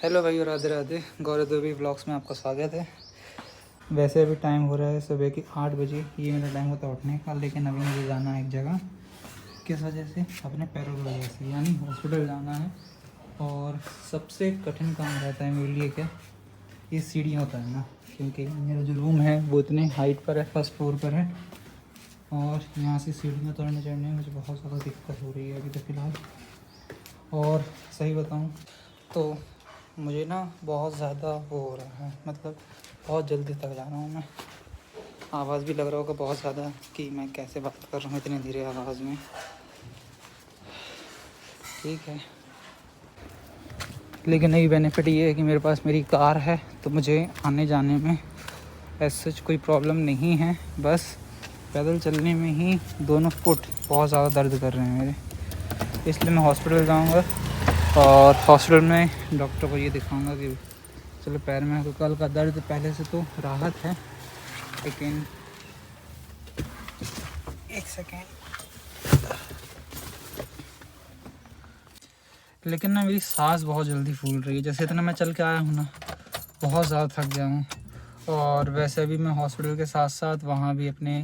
Hello भाई और राधे राधे। गौरव देवी vlogs में आपका स्वागत है। वैसे अभी टाइम हो रहा है सुबह की 8 बजे। ये मेरा टाइम होता है उठने का, लेकिन अभी मुझे जाना है एक जगह। किस वजह से? अपने पैरों की वजह से, यानी हॉस्पिटल जाना है। और सबसे कठिन काम रहता है मेरे लिए क्या, ये सीढ़ी होता है ना, क्योंकि मेरा जो रूम है वो इतने हाइट पर है, फर्स्ट फ्लोर पर है। और यहाँ से सीढ़ियाँ उतरने चढ़ने में मुझे बहुत ज़्यादा दिक्कत हो रही है अभी तो फ़िलहाल। और सही बताऊँ तो मुझे ना बहुत ज़्यादा वो हो रहा है, मतलब बहुत जल्दी थक जा रहा हूँ मैं। आवाज़ भी लग रहा होगा बहुत ज़्यादा कि मैं कैसे बात कर रहा हूँ इतनी धीरे आवाज़ में। ठीक है, लेकिन नई बेनिफिट ये है कि मेरे पास मेरी कार है, तो मुझे आने जाने में ऐसा कोई प्रॉब्लम नहीं है। बस पैदल चलने में ही दोनों फुट बहुत ज़्यादा दर्द कर रहे हैं मेरे, इसलिए मैं हॉस्पिटल जाऊँगा और हॉस्पिटल में डॉक्टर को ये दिखाऊंगा कि चलो पैर में तो कल का दर्द पहले से तो राहत है, लेकिन एक सेकेंड, लेकिन ना मेरी सांस बहुत जल्दी फूल रही है। जैसे इतना मैं चल के आया हूँ ना, बहुत ज़्यादा थक गया हूँ। और वैसे अभी मैं हॉस्पिटल के साथ साथ वहाँ भी अपने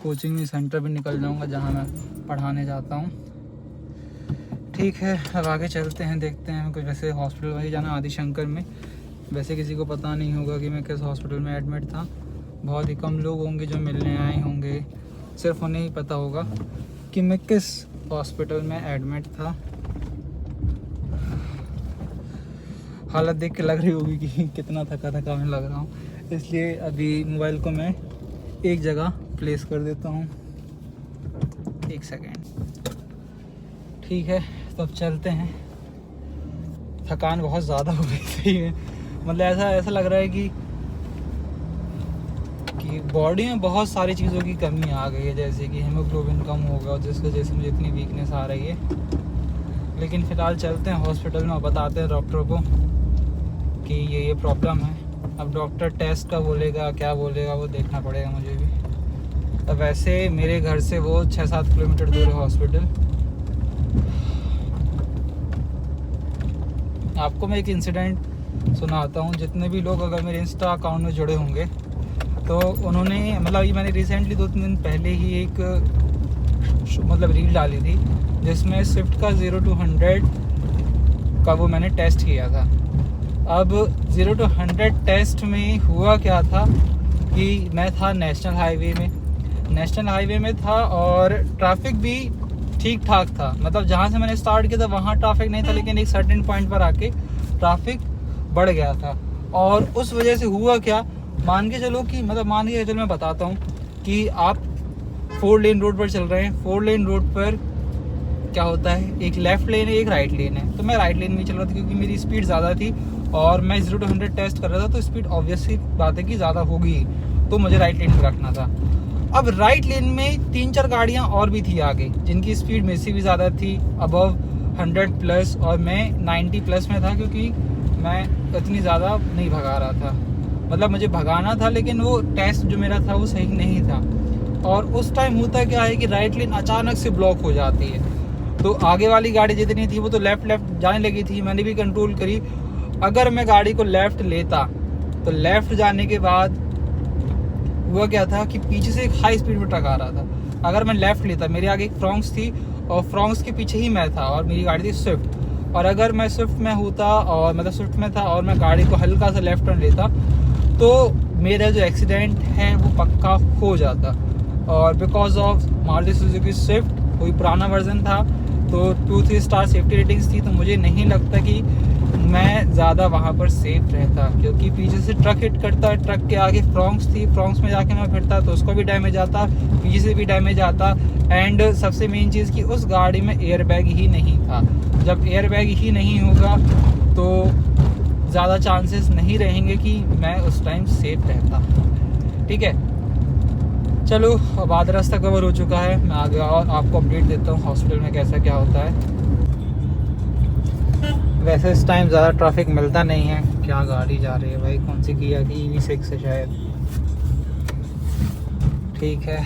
कोचिंग सेंटर भी निकल जाऊँगा जहाँ मैं पढ़ाने जाता हूँ। ठीक है, अब आगे चलते हैं, देखते हैं। कुछ वैसे हॉस्पिटल वही जाना आदिशंकर में। वैसे किसी को पता नहीं होगा कि मैं किस हॉस्पिटल में एडमिट था। बहुत ही कम लोग होंगे जो मिलने आए होंगे, सिर्फ उन्हें ही पता होगा कि मैं किस हॉस्पिटल में एडमिट था। हालत देख के लग रही होगी कि कितना थका थका मैं लग रहा हूँ, इसलिए अभी मोबाइल को मैं एक जगह प्लेस कर देता हूँ। एक सेकेंड। ठीक है, तो अब चलते हैं। थकान बहुत ज़्यादा हो गई सही में, मतलब ऐसा लग रहा है कि बॉडी में बहुत सारी चीज़ों की कमी आ गई है, जैसे कि हीमोग्लोबिन कम होगा, जिस वजह से मुझे इतनी वीकनेस आ रही है। लेकिन फ़िलहाल चलते हैं हॉस्पिटल में और बताते हैं डॉक्टर को कि ये प्रॉब्लम है। अब डॉक्टर टेस्ट का बोलेगा, क्या बोलेगा वो देखना पड़ेगा मुझे भी। अब वैसे मेरे घर से वो 6-7 किलोमीटर दूर है हॉस्पिटल। आपको मैं एक इंसिडेंट सुनाता हूँ। जितने भी लोग अगर मेरे इंस्टा अकाउंट में जुड़े होंगे तो उन्होंने, मतलब ये मैंने रिसेंटली 2-3 दिन पहले ही एक मतलब रील डाली थी जिसमें स्विफ्ट का 0 to 100 का वो मैंने टेस्ट किया था। अब 0 to 100 टेस्ट में हुआ क्या था कि मैं था नेशनल हाईवे में था और ट्रैफिक भी ठीक ठाक था। मतलब जहाँ से मैंने स्टार्ट किया था वहाँ ट्रैफिक नहीं था, लेकिन एक सर्टेन पॉइंट पर आके ट्रैफिक बढ़ गया था। और उस वजह से हुआ क्या, मान के चलो मैं बताता हूँ कि आप 4 लेन रोड पर चल रहे हैं। 4 लेन रोड पर क्या होता है, एक लेफ्ट लेन है, एक राइट लेन है। तो मैं राइट लेन में चल रहा था क्योंकि मेरी स्पीड ज़्यादा थी और मैं 0 to 100 टेस्ट कर रहा था, तो स्पीड ऑब्वियसली बात है कि ज़्यादा होगी, तो मुझे राइट लेन में रखना था। अब राइट लेन में 3-4 गाड़ियाँ और भी थी आगे, जिनकी स्पीड मेरे से भी ज़्यादा थी, अबव 100 प्लस, और मैं 90 प्लस में था क्योंकि मैं इतनी ज़्यादा नहीं भगा रहा था। मतलब मुझे भगाना था, लेकिन वो टेस्ट जो मेरा था वो सही नहीं था। और उस टाइम होता क्या है कि राइट लेन अचानक से ब्लॉक हो जाती है, तो आगे वाली गाड़ी जितनी थी वो तो लेफ़्ट जाने लगी थी। मैंने भी कंट्रोल करी। अगर मैं गाड़ी को लेफ़्ट लेता तो लेफ़्ट जाने के बाद हुआ क्या था कि पीछे से एक हाई स्पीड में ट्रक आ रहा था। अगर मैं लेफ़्ट लेता, मेरे आगे एक फ्रॉन्क्स थी और फ्रॉन्क्स के पीछे ही मैं था और मेरी गाड़ी थी स्विफ्ट। और अगर मैं स्विफ्ट में होता और मतलब स्विफ्ट में था और मैं गाड़ी को हल्का सा लेफ़्ट टर्न लेता तो मेरा जो एक्सीडेंट है वो पक्का हो जाता। और because of Maruti Suzuki Swift, कोई पुराना वर्जन था, तो 2-3 स्टार सेफ्टी रेटिंग्स थी, तो मुझे नहीं लगता कि मैं ज़्यादा वहाँ पर सेफ रहता, क्योंकि पीछे से ट्रक हिट करता, ट्रक के आगे फ्रॉन्क्स थी, फ्रॉन्क्स में जाके मैं फिरता तो उसको भी डैमेज आता, पीछे से भी डैमेज आता। एंड सबसे मेन चीज़ कि उस गाड़ी में एयरबैग ही नहीं था। जब एयरबैग ही नहीं होगा तो ज़्यादा चांसेस नहीं रहेंगे कि मैं उस टाइम सेफ रहता। ठीक है, चलो अब आधा रास्ता कवर हो चुका है, मैं आगे और आपको अपडेट देता हूँ हॉस्पिटल में कैसा क्या होता है। वैसे इस टाइम ज़्यादा ट्रैफिक मिलता नहीं है। क्या गाड़ी जा रही है भाई, कौन सी किया कि EV6 है शायद। ठीक है,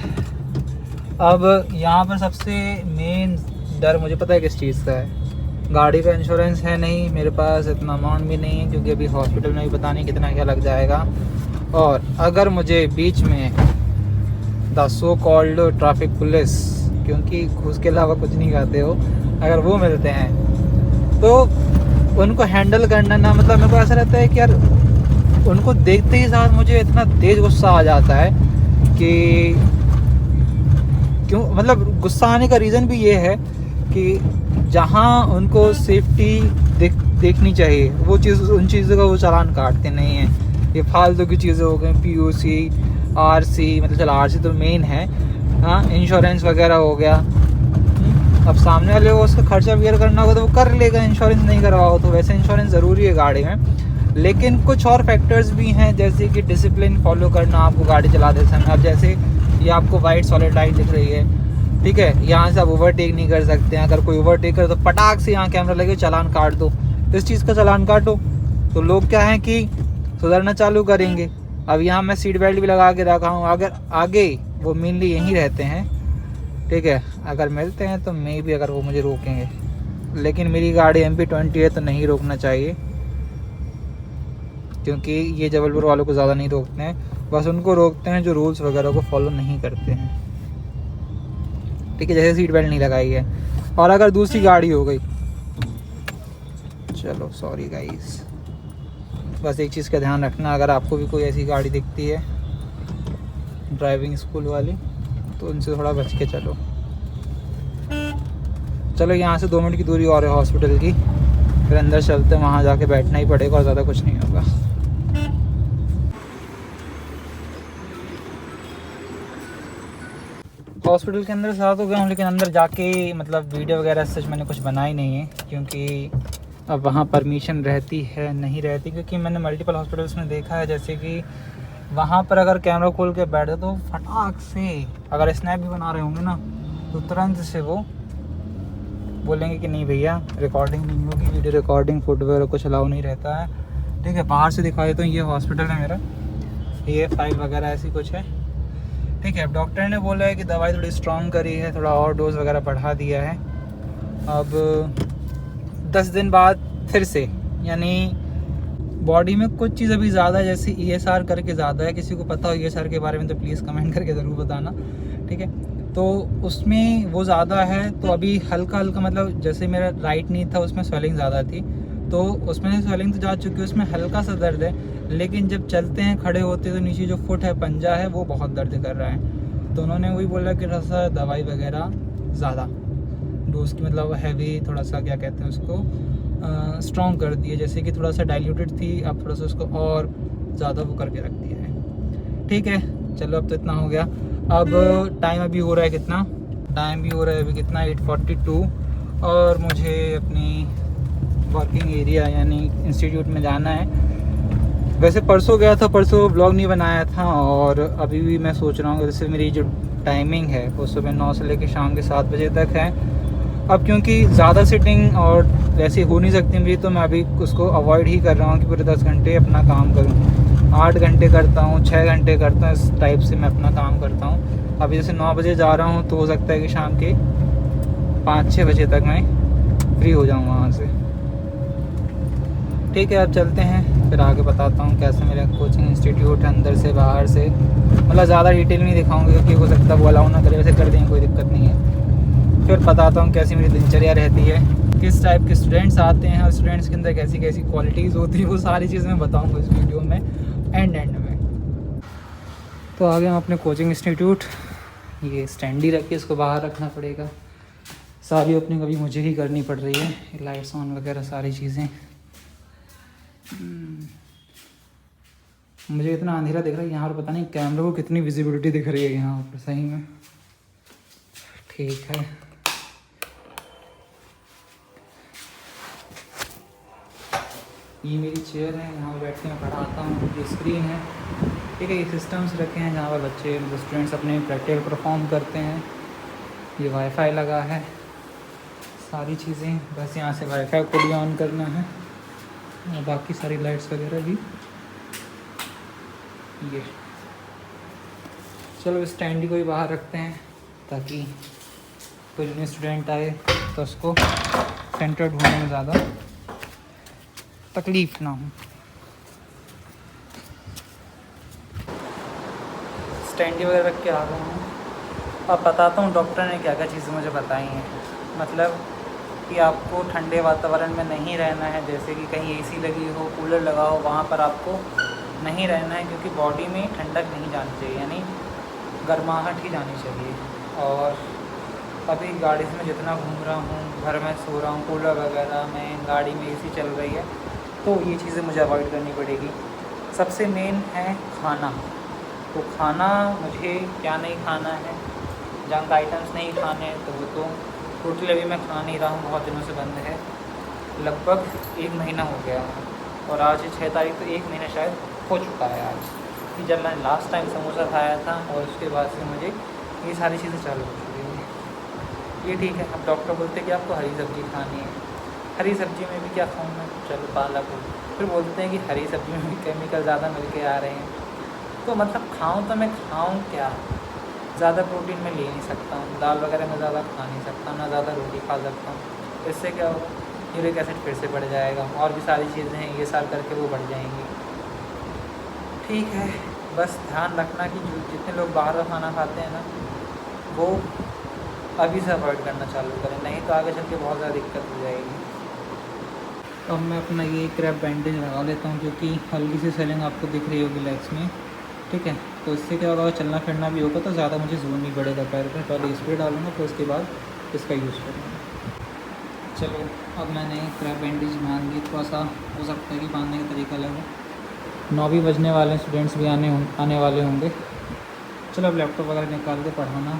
अब यहाँ पर सबसे मेन डर मुझे पता है किस चीज़ का है गाड़ी का इंश्योरेंस है नहीं मेरे पास, इतना अमाउंट भी नहीं है, क्योंकि अभी हॉस्पिटल में भी पता नहीं कितना क्या लग जाएगा। और अगर मुझे बीच में the so called traffic police, क्योंकि घूस के अलावा कुछ नहीं खाते हो, अगर वो मिलते हैं तो उनको हैंडल करना ना, मतलब मेरे को ऐसा रहता है कि यार उनको देखते ही साथ मुझे इतना तेज़ गुस्सा आ जाता है कि क्यों, मतलब गुस्सा आने का रीज़न भी ये है कि जहाँ उनको सेफ्टी देखनी चाहिए वो चीज़, उन चीज़ों का वो चालान काटते नहीं हैं। ये फालतू की चीज़ें हो गई, POC, RC, मतलब चलो RC तो मेन है, हाँ, इंश्योरेंस वगैरह हो गया। अब सामने वाले को उसका खर्चा वगैरह करना होगा तो वो कर लेगा, इंश्योरेंस नहीं करवाओ तो। वैसे इंश्योरेंस ज़रूरी है गाड़ी में, लेकिन कुछ और फैक्टर्स भी हैं, जैसे कि डिसिप्लिन फॉलो करना आपको गाड़ी चलाते समय। अब जैसे ये आपको वाइट सॉलिड लाइट दिख रही है, ठीक है, यहाँ से आप ओवरटेक नहीं कर सकते हैं। अगर कोई ओवरटेक करे तो पटाख से यहाँ कैमरा लगे चालान काट दो, इस चीज़ का चालान काटो। तो लोग क्या है कि सुधरना चालू करेंगे। अब यहाँ मैं सीट बेल्ट भी लगा के रखा हूँ, अगर आगे वो मेनली यहीं रहते हैं, ठीक है, अगर मिलते हैं तो मे भी अगर वो मुझे रोकेंगे, लेकिन मेरी गाड़ी MP20 है तो नहीं रोकना चाहिए, क्योंकि ये जबलपुर वालों को ज़्यादा नहीं रोकते हैं, बस उनको रोकते हैं जो रूल्स वगैरह को फॉलो नहीं करते हैं, ठीक है, जैसे सीट बेल्ट नहीं लगाई है। और अगर दूसरी गाड़ी हो गई, चलो सॉरी गाइस, बस एक चीज़ का ध्यान रखना, अगर आपको भी कोई ऐसी गाड़ी दिखती है ड्राइविंग स्कूल वाली तो उनसे थोड़ा बच के चलो। चलो यहाँ से 2 मिनट की दूरी और है हॉस्पिटल की, फिर अंदर चलते हैं, वहाँ जाके बैठना ही पड़ेगा और ज़्यादा कुछ नहीं होगा। हॉस्पिटल के अंदर साथ हो गया हूँ, लेकिन अंदर जाके मतलब वीडियो वगैरह सच मैंने कुछ बनाई नहीं है, क्योंकि अब वहाँ परमिशन रहती है नहीं रहती, क्योंकि मैंने मल्टीपल हॉस्पिटल्स में देखा है, जैसे कि वहाँ पर अगर कैमरा खोल के बैठे तो फटाक से अगर स्नैप भी बना रहे होंगे ना तो तुरंत से वो बोलेंगे कि नहीं भैया रिकॉर्डिंग नहीं होगी, वीडियो रिकॉर्डिंग फोटो वगैरह कुछ अलाउ नहीं रहता है, ठीक है। बाहर से दिखा देता हूँ, ये हॉस्पिटल है मेरा, ये फाइल वगैरह ऐसी कुछ है, ठीक है। अब डॉक्टर ने बोला है कि दवाई थोड़ी स्ट्रॉन्ग करी है, थोड़ा और डोज वगैरह बढ़ा दिया है। अब 10 दिन बाद फिर से, यानी बॉडी में कुछ चीज़ अभी ज़्यादा है, जैसे ESR करके ज़्यादा है, किसी को पता हो ESR के बारे में तो प्लीज़ कमेंट करके ज़रूर बताना, ठीक है। तो उसमें वो ज़्यादा है, तो अभी हल्का हल्का, मतलब जैसे मेरा राइट नी था उसमें स्वेलिंग ज़्यादा थी, तो उसमें स्वेलिंग तो जा चुकी है, उसमें हल्का सा दर्द है, लेकिन जब चलते हैं खड़े होते हैं तो नीचे जो फुट है, पंजा है, वो बहुत दर्द कर रहा है। तो उन्होंने वही बोला कि थोड़ा सा दवाई वगैरह ज़्यादा डोज की, मतलब हैवी, थोड़ा सा क्या कहते हैं उसको, स्ट्रॉन्ग कर दिए, जैसे कि थोड़ा सा डाइल्यूटेड थी, अब थोड़ा सा उसको और ज़्यादा वो करके रख दिया है, ठीक है। चलो अब तो इतना हो गया। अब टाइम अभी हो रहा है कितना, टाइम भी हो रहा है अभी कितना, 8:42, और मुझे अपनी वर्किंग एरिया यानी इंस्टीट्यूट में जाना है। वैसे परसों गया था, परसों ब्लॉग नहीं बनाया था, और अभी भी मैं सोच रहा हूँ, जैसे मेरी जो टाइमिंग है वो सुबह 9 से लेकर शाम के 7 बजे तक है। अब क्योंकि ज़्यादा सिटिंग और वैसे हो नहीं सकती मेरी, तो मैं अभी उसको अवॉइड ही कर रहा हूँ कि पूरे 10 घंटे अपना काम करूँ। 8 घंटे करता हूँ, 6 घंटे करता हूँ, इस टाइप से मैं अपना काम करता हूँ। अभी जैसे 9 बजे जा रहा हूँ तो हो सकता है कि शाम के 5-6 बजे तक मैं फ्री हो जाऊँ वहाँ से, ठीक है। अब चलते हैं, फिर आगे बताता हूँ कैसे मेरा कोचिंग इंस्टीट्यूट है, अंदर से बाहर से, मतलब ज़्यादा डिटेल नहीं दिखाऊंगा क्योंकि हो सकता है वो अलाउ ना करे, वैसे कर देंगे कोई दिक्कत नहीं है। फिर बताता हूँ कैसी मेरी दिनचर्या रहती है, किस टाइप के स्टूडेंट्स आते हैं और स्टूडेंट्स के अंदर कैसी कैसी क्वालिटीज़ होती है, वो सारी चीज़ें मैं बताऊँगा इस वीडियो में एंड में। तो आ गए हम अपने कोचिंग इंस्टीट्यूट, ये स्टैंड ही रख के इसको बाहर रखना पड़ेगा, सारी ओपनिंग अभी मुझे ही करनी पड़ रही है, लाइट्स ऑन वगैरह सारी चीज़ें। मुझे इतना अंधेरा दिख रहा है यहाँ पर, पता नहीं कैमरे को कितनी विजिबिलिटी दिख रही है यहाँ पर, सही में, ठीक है। ये मेरी चेयर है, यहाँ पर बैठ के मैं पढ़ाता हूँ, ये स्क्रीन है, ठीक है। ये सिस्टम्स रखे हैं जहाँ पर बच्चे, मतलब स्टूडेंट्स अपने प्रैक्टिकल परफॉर्म करते हैं। ये वाईफाई लगा है, सारी चीज़ें, बस यहाँ से वाईफाई को भी ऑन करना है, और बाकी सारी लाइट्स वगैरह भी ये। चलो स्टैंड को भी बाहर रखते हैं ताकि कोई न्यू स्टूडेंट आए तो उसको सेंटर ढूंढने में ज़्यादा तकलीफ़ ना हो। स्टैंडी वगैरह रख के आ गया हूँ। अब बताता हूँ डॉक्टर ने क्या क्या चीज़ें मुझे बताई हैं। मतलब कि आपको ठंडे वातावरण में नहीं रहना है, जैसे कि कहीं एसी लगी हो, कूलर लगा हो, वहाँ पर आपको नहीं रहना है, क्योंकि बॉडी में ठंडक नहीं जानी चाहिए, यानी गर्माहट ही जानी चाहिए। और अभी गाड़ी से मैं जितना घूम रहा हूँ, घर में सो रहा हूँ, कूलर वगैरह में, गाड़ी में एसी चल रही है, तो ये चीज़ें मुझे अवॉइड करनी पड़ेगी। सबसे मेन है खाना। तो खाना मुझे क्या नहीं खाना है, जंक आइटम्स नहीं खाने, तो वो तो टोटली अभी मैं खा नहीं रहा हूँ, बहुत दिनों से बंद है। लगभग 1 महीना हो गया है और आज 6 तारीख, तो 1 महीना शायद हो चुका है आज, कि जब मैंने लास्ट टाइम समोसा खाया था, और उसके बाद से मुझे ये सारी चीज़ें चालू हो चुकी हैं। ये ठीक है। अब डॉक्टर बोलते हैं कि आपको हरी सब्ज़ी खानी है। हरी सब्ज़ी में भी क्या खाऊँ मैं? चलो पालक हो। फिर बोलते हैं कि हरी सब्ज़ी में भी केमिकल ज़्यादा मिल के आ रहे हैं, तो मतलब खाऊँ तो मैं खाऊँ क्या? ज़्यादा प्रोटीन मैं ले नहीं सकता हूँ, दाल वगैरह मैं ज़्यादा खा नहीं सकता, ना ज़्यादा रोटी खा सकता हूँ। इससे क्या होगा, यूरिक एसिड फिर से बढ़ जाएगा, और भी सारी चीज़ें हैं ये साल करके वो बढ़ जाएंगी। ठीक है, बस ध्यान रखना कि जितने लोग बाहर का खाना खाते हैं ना, वो अभी से अवॉइड करना चालू करें, नहीं तो आगे चल के बहुत ज़्यादा दिक्कत हो जाएगी। अब मैं अपना ये क्रैप बैंडेज लगा लेता हूँ, क्योंकि हल्की सी स्वेलिंग आपको दिख रही होगी लेग्स में, ठीक है। तो इससे क्या होगा, चलना फिरना भी होगा तो ज़्यादा मुझे जोर नहीं पड़ेगा पैर पर। पहले स्प्रे डालूंगा, फिर उसके बाद इसका यूज़ करूँगा। चलो, अब मैंने क्रैप बैंडेज बांध ली। थोड़ा सा हो सकता है कि बांधने का तरीका अलग है। 9 भी बजने वाले हैं, स्टूडेंट्स भी आने वाले होंगे। चलो अब लैपटॉप वगैरह निकाल के पढ़ाना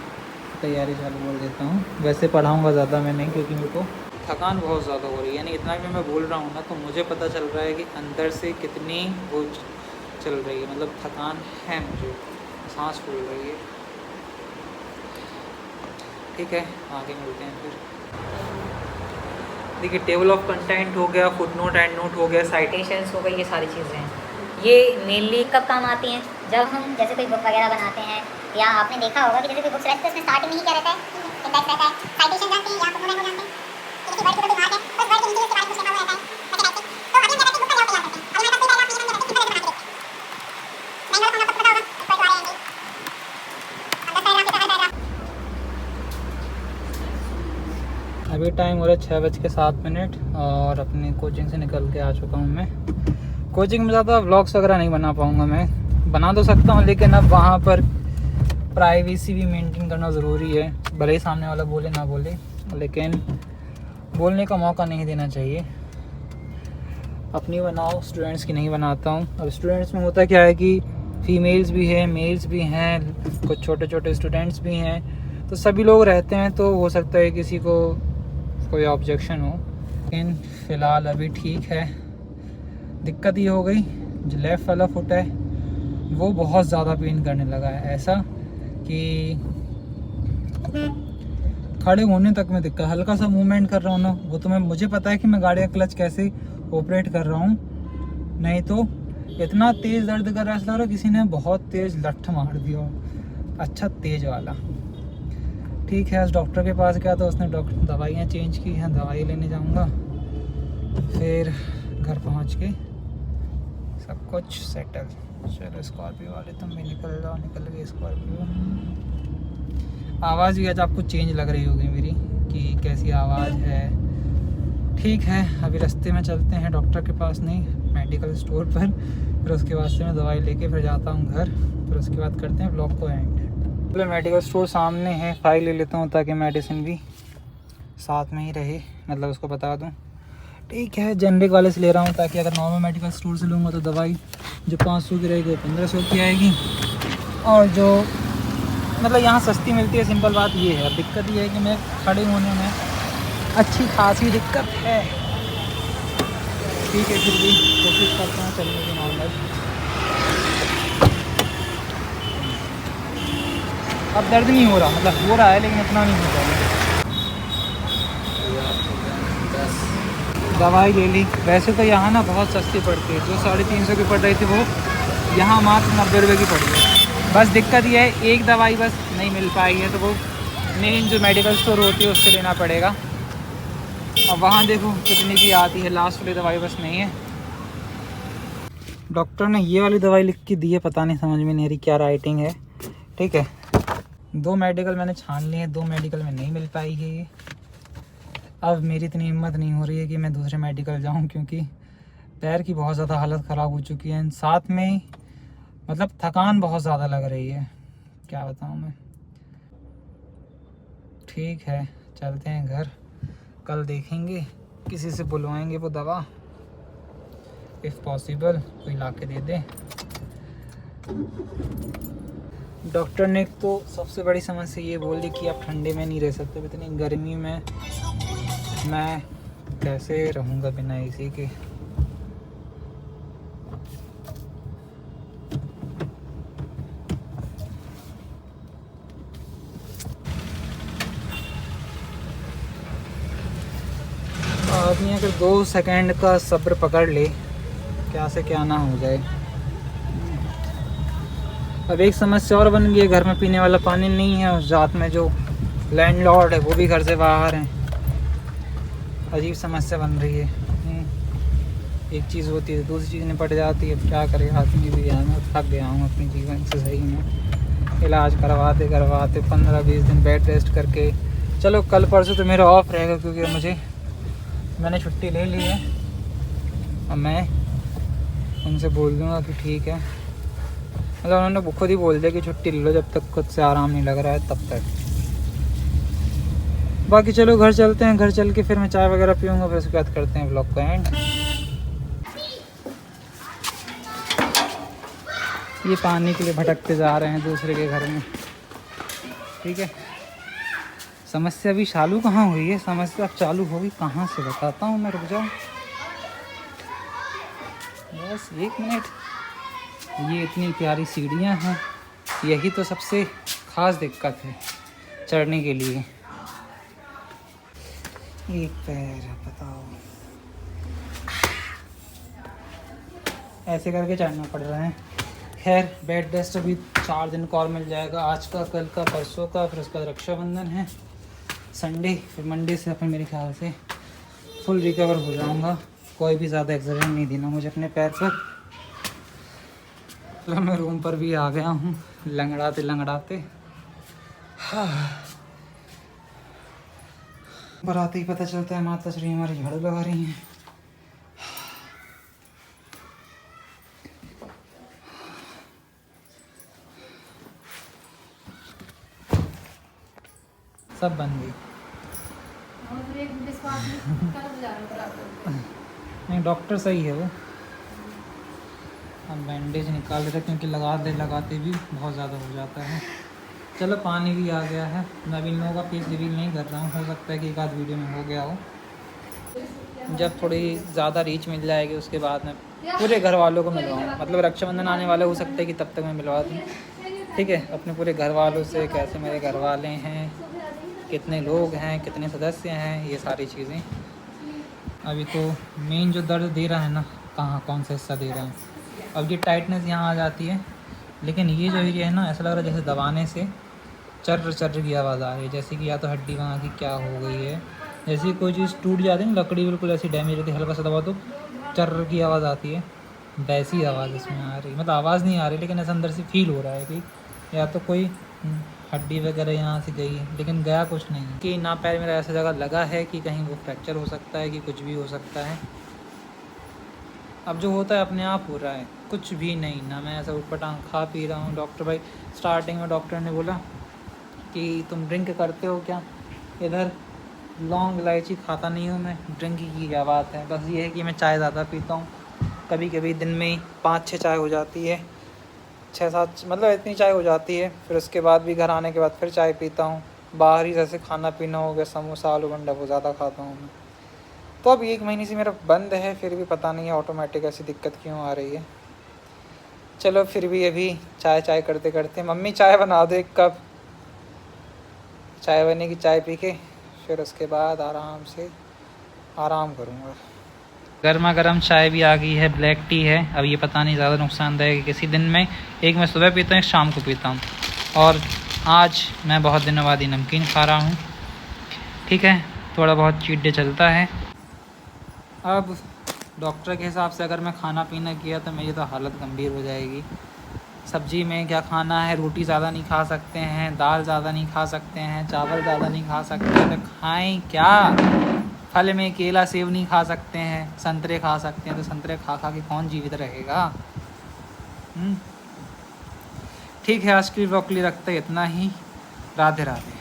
तैयारी चालू कर देता हूँ। वैसे पढ़ाऊँगा ज़्यादा मैं नहीं, क्योंकि मेरे को थकान बहुत ज़्यादा हो रही है। यानी इतना भी मैं बोल रहा हूँ ना, तो मुझे पता चल रहा है कि अंदर से कितनी वो चल रही है, मतलब थकान है, मुझे सांस फूल रही है। ठीक है, आगे मिलते हैं फिर। देखिए, टेबल ऑफ कंटेंट हो गया, फुट नोट, एंड नोट हो गया, साइटेशंस हो गई, ये सारी चीज़ें हैं। ये मेनली कब काम आती हैं? जब हम जैसे कोई बुक वगैरह बनाते हैं, या आपने देखा होगा कि जैसे कोई बुक्स रहती है, उसमें स्टार्टिंग में ही क्या रहता है, इंडेक्स रहता है, साइटेशन जानते हैं या फुट नोट जानते हैं, किसी वर्ड की कोई मार्क है, उस वर्ड के नीचे उसके बारे में कुछ लिखा हुआ रहता है, ऐसे टाइप से। तो अभी हम क्या करते हैं, बुक का जवाब तैयार करते हैं। अब हमारे पास कोई पैराग्राफ नहीं है, हम क्या करते हैं, सिंपल बना के देखते हैं। मैंने आपको पता होगा, इस पर तो आ रहे हैं हम 10 पैराग्राफ के हर पैराग्राफ। अभी टाइम हो रहा है 6:07 और अपनी कोचिंग से निकल के आ चुका हूँ मैं। कोचिंग में ज़्यादा व्लॉग्स वगैरह नहीं बना पाऊँगा मैं, बना तो सकता हूँ, लेकिन अब वहाँ पर प्राइवेसी भी मेंटेन करना ज़रूरी है। भले ही सामने वाला बोले ना बोले, लेकिन बोलने का मौका नहीं देना चाहिए। अपनी बनाओ, स्टूडेंट्स की नहीं बनाता हूँ। अब स्टूडेंट्स में होता क्या है कि फ़ीमेल्स भी हैं, मेल्स भी हैं, कुछ छोटे छोटे स्टूडेंट्स भी हैं, तो सभी लोग रहते हैं, तो हो सकता है किसी को कोई ऑब्जेक्शन हो। लेकिन फ़िलहाल अभी ठीक है। दिक्कत ये हो गई, जो लेफ़्ट वाला फुट है वो बहुत ज़्यादा पेन करने लगा है, ऐसा कि खड़े होने तक में दिक्कत। हल्का सा मूवमेंट कर रहा हूँ ना, वो तो मुझे पता है कि मैं गाड़ी का क्लच कैसे ऑपरेट कर रहा हूँ, नहीं तो इतना तेज़ दर्द कर रहा है, ऐसा लग रहा है किसी ने बहुत तेज़ लठ मार दिया हो, अच्छा तेज़ वाला। ठीक है, आज डॉक्टर के पास गया तो उसने दवाइयाँ चेंज की हैं, दवाई लेने जाऊँगा, फिर घर पहुँच के सब कुछ सेटल। चलो, स्कॉर्पियो वाले तुम भी निकल जाओ। निकल गए स्कॉर्पियो। आवाज़ भी आज आपको चेंज लग रही होगी मेरी, कि कैसी आवाज़ है। ठीक है, अभी रास्ते में चलते हैं, डॉक्टर के पास नहीं, मेडिकल स्टोर पर। फिर उसके बाद से मैं दवाई लेके फिर जाता हूँ घर, फिर उसके बाद करते हैं ब्लॉग को एंड। मतलब मेडिकल स्टोर सामने है, फाइल ले लेता हूँ ताकि मेडिसिन भी साथ में ही रहे, मतलब उसको बता दूँ। ठीक है, जेनरिक वाले से ले रहा हूँ, ताकि अगर नॉर्मल मेडिकल स्टोर से लूँगा तो दवाई जो 500 की रहेगी वो 1500 की आएगी, और जो मतलब यहाँ सस्ती मिलती है। सिंपल बात ये है। अब दिक्कत ये है कि मैं खड़े होने में अच्छी खासी दिक्कत है। ठीक है, फिर भी कोशिश करता हूँ चलने की नॉर्मल। अब दर्द नहीं हो रहा, मतलब हो रहा है लेकिन इतना नहीं होता है। दवाई ले ली। वैसे तो यहाँ ना बहुत सस्ती पड़ती है, जो 350 की पड़ रही थी वो यहाँ मात्र 90 रुपये की पड़ी है। बस दिक्कत ये है, एक दवाई बस नहीं मिल पाई है, तो वो मेन जो मेडिकल स्टोर होती है उससे लेना पड़ेगा। अब वहाँ देखो कितने की आती है, लास्ट वाली दवाई बस नहीं है। डॉक्टर ने ये वाली दवाई लिख के दी है, पता नहीं समझ में नहीं आ रही क्या राइटिंग है। ठीक है, 2 मेडिकल मैंने छान लिए हैं, 2 मेडिकल में नहीं मिल पाई है ये। अब मेरी इतनी हिम्मत नहीं हो रही है कि मैं दूसरे मेडिकल जाऊं, क्योंकि पैर की बहुत ज़्यादा हालत ख़राब हो चुकी है। साथ में मतलब थकान बहुत ज़्यादा लग रही है, क्या बताऊं मैं। ठीक है, चलते हैं घर, कल देखेंगे, किसी से बुलवाएंगे वो दवा, इफ़ पॉसिबल कोई ला के दे दे। डॉक्टर ने तो सबसे बड़ी समस्या ये बोल दी कि आप ठंडे में नहीं रह सकते। इतनी गर्मी में मैं कैसे रहूँगा बिना एसी के। आदमी अगर 2 सेकंड का सब्र पकड़ ले, क्या से क्या ना हो जाए। अब एक समस्या और बन गई है, घर में पीने वाला पानी नहीं है, और रात में जो लैंडलॉर्ड है वो भी घर से बाहर हैं। अजीब समस्या बन रही है। एक चीज़ होती है दूसरी चीज़ निपट जाती है। क्या करे आदमी भी है, मैं थक गया हूँ अपने जीवन से सही में। इलाज करवाते 15-20 दिन बेड रेस्ट करके, चलो कल परसों तो मेरा ऑफ रहेगा क्योंकि मैंने छुट्टी ले ली है। अब मैं उनसे बोल दूँगा कि ठीक है, मतलब उन्होंने खुद ही बोल दिया कि छुट्टी ले लो जब तक खुद से आराम नहीं लग रहा है तब तक। बाकी चलो घर चलते हैं, घर चल के फिर मैं चाय वगैरह पीऊँगा, फिर उसके बाद करते हैं व्लॉग का एंड। ये पानी के लिए भटकते जा रहे हैं दूसरे के घर में। ठीक है, समस्या भी चालू कहाँ हुई है, समस्या अब चालू होगी कहाँ से बताता हूँ मैं, रुक जाओ बस 1 मिनट। ये इतनी प्यारी सीढ़ियाँ हैं, यही तो सबसे ख़ास दिक्कत है चढ़ने के लिए। एक पैर बताओ, ऐसे करके चढ़ना पड़ रहा है। खैर बेड रेस्ट अभी 4 दिन का और मिल जाएगा, आज का, कल का, परसों का, फिर उसके बाद रक्षाबंधन है संडे, फिर मंडे से फिर मेरे ख्याल से फुल रिकवर हो जाऊंगा। कोई भी ज़्यादा एक्सरसाइज नहीं देना मुझे अपने पैर पर। तो मैं रूम पर भी आ गया हूँ लंगड़ाते लंगड़ाते। पर आते ही पता चलता है माता श्री हमारी झाड़ू लगा रही हैं। सब बन गई। नहीं डॉक्टर सही है वो। अब बैंडेज निकाल रहे थे क्योंकि लगाते भी बहुत ज़्यादा हो जाता है। चलो पानी भी आ गया है, मैं अभी इन लोगों का फेस रिवील नहीं कर रहा हूँ, हो सकता है कि एक आध वीडियो में हो गया हो। जब थोड़ी ज़्यादा रीच मिल जाएगी उसके बाद मैं पूरे घर वालों को मिलवाऊँ, मतलब रक्षाबंधन आने वाला हो सकता है कि तब तक मैं मिलवा दूँ। ठीक है, अपने पूरे घर वालों से, कैसे मेरे घर वाले हैं, कितने लोग हैं, कितने सदस्य हैं, ये सारी चीज़ें। अभी तो मेन जो दर्द दे रहा है ना, कहाँ कौन सा हिस्सा दे रहा है, अब ये टाइटनेस यहाँ आ जाती है, लेकिन ये जो एरिया है ना ऐसा लग रहा है जैसे दबाने से चर्र चर्र की आवाज़ आ रही है, जैसे कि या तो हड्डी वहाँ की क्या हो गई है, जैसे कोई चीज़ टूट जाती है ना, लकड़ी बिल्कुल ऐसी डैमेज रहती है, हल्का सा दबा तो चर्र की आवाज़ आती है, वैसी आवाज़ इसमें आ रही है। मतलब आवाज़ नहीं आ रही लेकिन ऐसा अंदर से फील हो रहा है कि या तो कोई हड्डी वगैरह यहाँ से गई है, लेकिन गया कुछ नहीं कि ना पैर मेरा ऐसा जगह लगा है कि कहीं वो फ्रैक्चर हो सकता है कि कुछ भी हो सकता है। अब जो होता है अपने आप हो रहा है, कुछ भी नहीं, ना मैं ऐसा उटपटांग खा पी रहा हूँ। डॉक्टर भाई स्टार्टिंग में डॉक्टर ने बोला कि तुम ड्रिंक करते हो क्या, इधर लौंग इलायची खाता नहीं हूँ मैं, ड्रिंक की क्या बात है। बस ये है कि मैं चाय ज़्यादा पीता हूँ, कभी कभी दिन में 5-6 चाय हो जाती है, 6-7 मतलब इतनी चाय हो जाती है। फिर उसके बाद भी घर आने के बाद फिर चाय पीता हूँ। बाहर ही जैसे खाना पीना हो गया, समोसा आलू बंडा वो ज़्यादा खाता हूँ मैं। तो अब 1 महीने से मेरा बंद है, फिर भी पता नहीं है ऑटोमेटिक ऐसी दिक्कत क्यों आ रही है। चलो फिर भी अभी चाय करते करते, मम्मी चाय बना दो 1 कप, चाय बनेगी, चाय पी के फिर उसके बाद आराम से आराम करूँगा। गर्मा गर्म चाय भी आ गई है, ब्लैक टी है। अब ये पता नहीं ज़्यादा नुकसानदायक है किसी दिन में, एक मैं सुबह पीता हूँ, एक शाम को पीता हूँ, और आज मैं बहुत दिनों बाद ही नमकीन खा रहा हूँ। ठीक है, थोड़ा बहुत चीट डे चलता है। अब डॉक्टर के हिसाब से अगर मैं खाना पीना किया तो मेरी तो हालत गंभीर हो जाएगी। सब्जी में क्या खाना है, रोटी ज़्यादा नहीं खा सकते हैं, दाल ज़्यादा नहीं खा सकते हैं, चावल ज़्यादा नहीं खा सकते हैं, तो खाएं क्या? फल में केला सेब नहीं खा सकते हैं, संतरे खा सकते हैं, तो संतरे खा खा के कौन जीवित रहेगा? ठीक है, आज की ब्रोकली रखते इतना ही। राधे राधे।